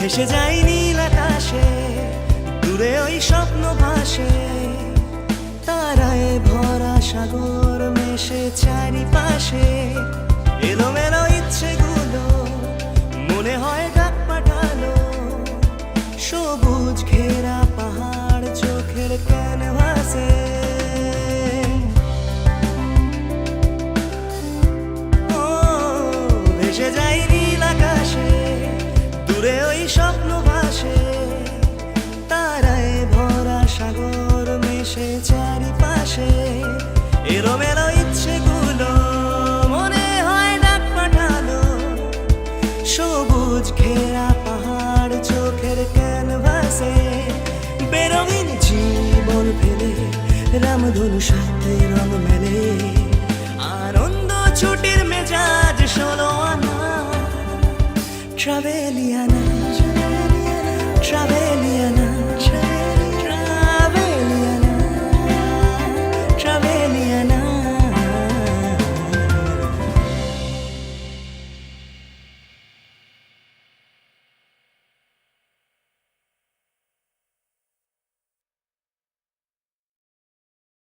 ভেসে যাই নীল আকাশে, দূরে ওই স্বপ্ন ভাসে। তারায় ভরা সাগর মেশে চারিপাশে, এলোমেলো ইচ্ছেগুলো মনে হয় ডাক পাঠালো। সবুজ ঘেরা পাহাড় চোখের ক্যানভাসে, ও ভেসে যাই নীল আকাশে, দূরে ওই স্বপ্ন ভাসে। তারায় ভরা সাগর মেশে চারিপাশে, এলোমেলো ইচ্ছেগুলো মনে হয় ডাক পাঠালো। সবুজ ঘেরা পাহাড় চোখের ক্যানভাসে, বেরঙিন জীবন ফেলে রামধনু সাথে রং মেলে। আনন্দ ছুটির মেজাজ 16 আনা ট্রাভেলিয়ানা।